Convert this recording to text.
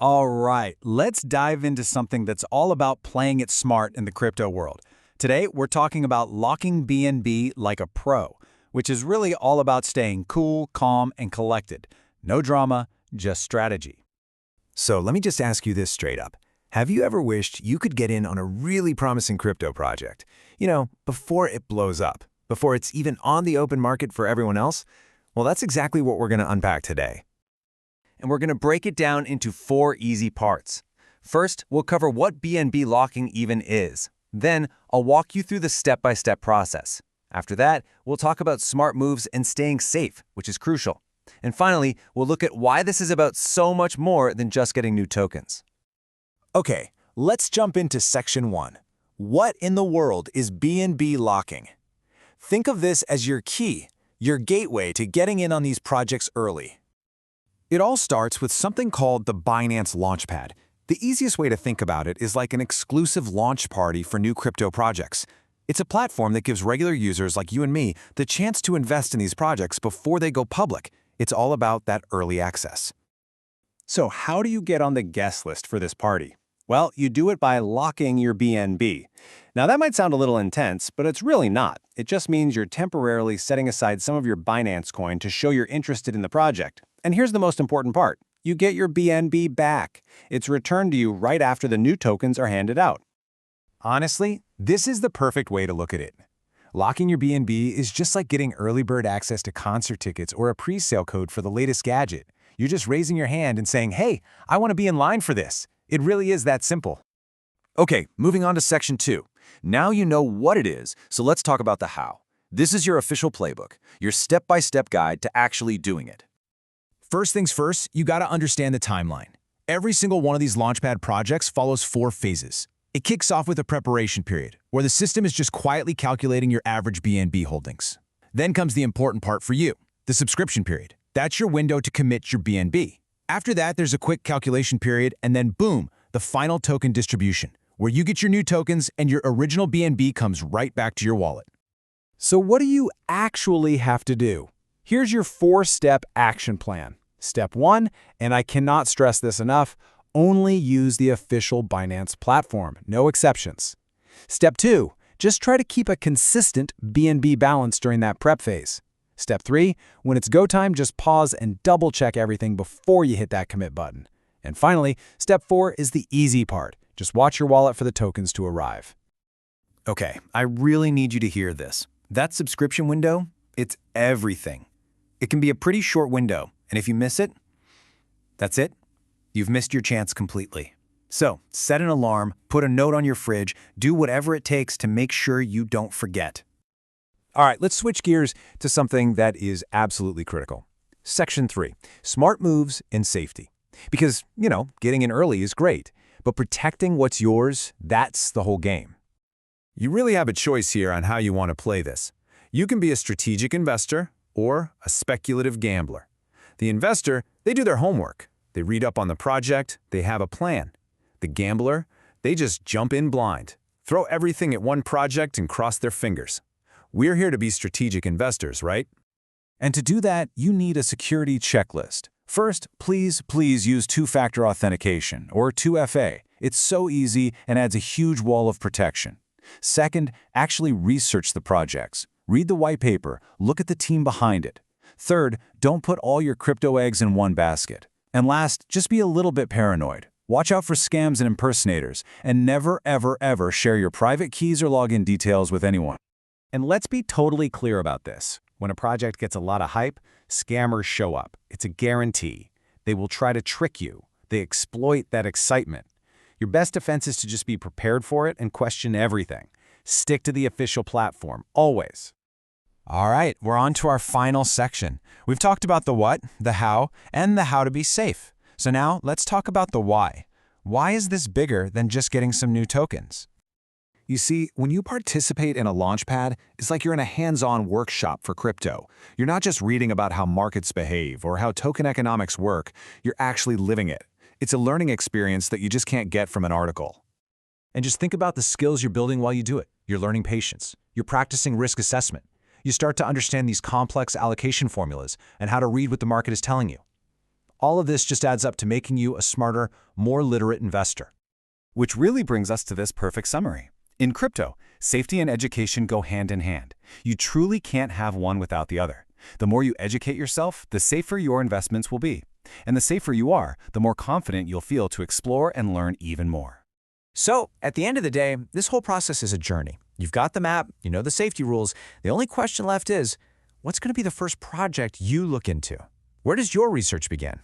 All right, let's dive into something that's all about playing it smart in the crypto world. Today, we're talking about locking BNB like a pro, which is really all about staying cool, calm, and collected. No drama, just strategy. So let me just ask you this straight up. Have you ever wished you could get in on a really promising crypto project? Before it blows up, before it's even on the open market for everyone else? Well, that's exactly what we're going to unpack today. And we're going to break it down into 4 easy parts. First, we'll cover what BNB locking even is. Then, I'll walk you through the step-by-step process. After that, we'll talk about smart moves and staying safe, which is crucial. And finally, we'll look at why this is about so much more than just getting new tokens. Okay, let's jump into Section 1. What in the world is BNB locking? Think of this as your key, your gateway to getting in on these projects early. It all starts with something called the Binance Launchpad. The easiest way to think about it is like an exclusive launch party for new crypto projects. It's a platform that gives regular users like you and me the chance to invest in these projects before they go public. It's all about that early access. So how do you get on the guest list for this party? Well, you do it by locking your BNB. Now that might sound a little intense, but it's really not. It just means you're temporarily setting aside some of your Binance coin to show you're interested in the project. And here's the most important part. You get your BNB back. It's returned to you right after the new tokens are handed out. Honestly, this is the perfect way to look at it. Locking your BNB is just like getting early bird access to concert tickets or a pre-sale code for the latest gadget. You're just raising your hand and saying, hey, I want to be in line for this. It really is that simple. Okay, moving on to Section 2. Now you know what it is, so let's talk about the how. This is your official playbook, your step-by-step guide to actually doing it. First things first, you gotta understand the timeline. Every single one of these Launchpad projects follows 4 phases. It kicks off with a preparation period, where the system is just quietly calculating your average BNB holdings. Then comes the important part for you, the subscription period. That's your window to commit your BNB. After that, there's a quick calculation period, and then boom, the final token distribution, where you get your new tokens and your original BNB comes right back to your wallet. So what do you actually have to do? Here's your 4-step action plan. Step 1, and I cannot stress this enough, only use the official Binance platform, no exceptions. Step 2, just try to keep a consistent BNB balance during that prep phase. Step 3, when it's go time, just pause and double-check everything before you hit that commit button. And finally, Step 4 is the easy part. Just watch your wallet for the tokens to arrive. Okay, I really need you to hear this. That subscription window, it's everything. It can be a pretty short window, and if you miss it, that's it. You've missed your chance completely. So, set an alarm, put a note on your fridge, do whatever it takes to make sure you don't forget. All right, let's switch gears to something that is absolutely critical. Section 3, smart moves and safety. Because, getting in early is great, but protecting what's yours, that's the whole game. You really have a choice here on how you want to play this. You can be a strategic investor or a speculative gambler. The investor, they do their homework. They read up on the project, they have a plan. The gambler, they just jump in blind, throw everything at one project and cross their fingers. We're here to be strategic investors, right? And to do that, you need a security checklist. First, please use two-factor authentication, or 2FA. It's so easy and adds a huge wall of protection. Second, actually research the projects. Read the white paper, look at the team behind it. Third, don't put all your crypto eggs in one basket. And last, just be a little bit paranoid. Watch out for scams and impersonators, and never, ever share your private keys or login details with anyone. And let's be totally clear about this. When a project gets a lot of hype, scammers show up. It's a guarantee. They will try to trick you. They exploit that excitement. Your best defense is to just be prepared for it and question everything. Stick to the official platform, always. All right, we're on to our final section. We've talked about the what, the how, and the how to be safe. So now let's talk about the why. Why is this bigger than just getting some new tokens? You see, when you participate in a Launchpad, it's like you're in a hands-on workshop for crypto. You're not just reading about how markets behave or how token economics work, you're actually living it. It's a learning experience that you just can't get from an article. And just think about the skills you're building while you do it. You're learning patience. You're practicing risk assessment. You start to understand these complex allocation formulas and how to read what the market is telling you. All of this just adds up to making you a smarter, more literate investor. Which really brings us to this perfect summary. In crypto, safety and education go hand in hand. You truly can't have one without the other. The more you educate yourself, the safer your investments will be. And the safer you are, the more confident you'll feel to explore and learn even more. So, at the end of the day, this whole process is a journey. You've got the map, you know the safety rules. The only question left is, what's going to be the first project you look into? Where does your research begin?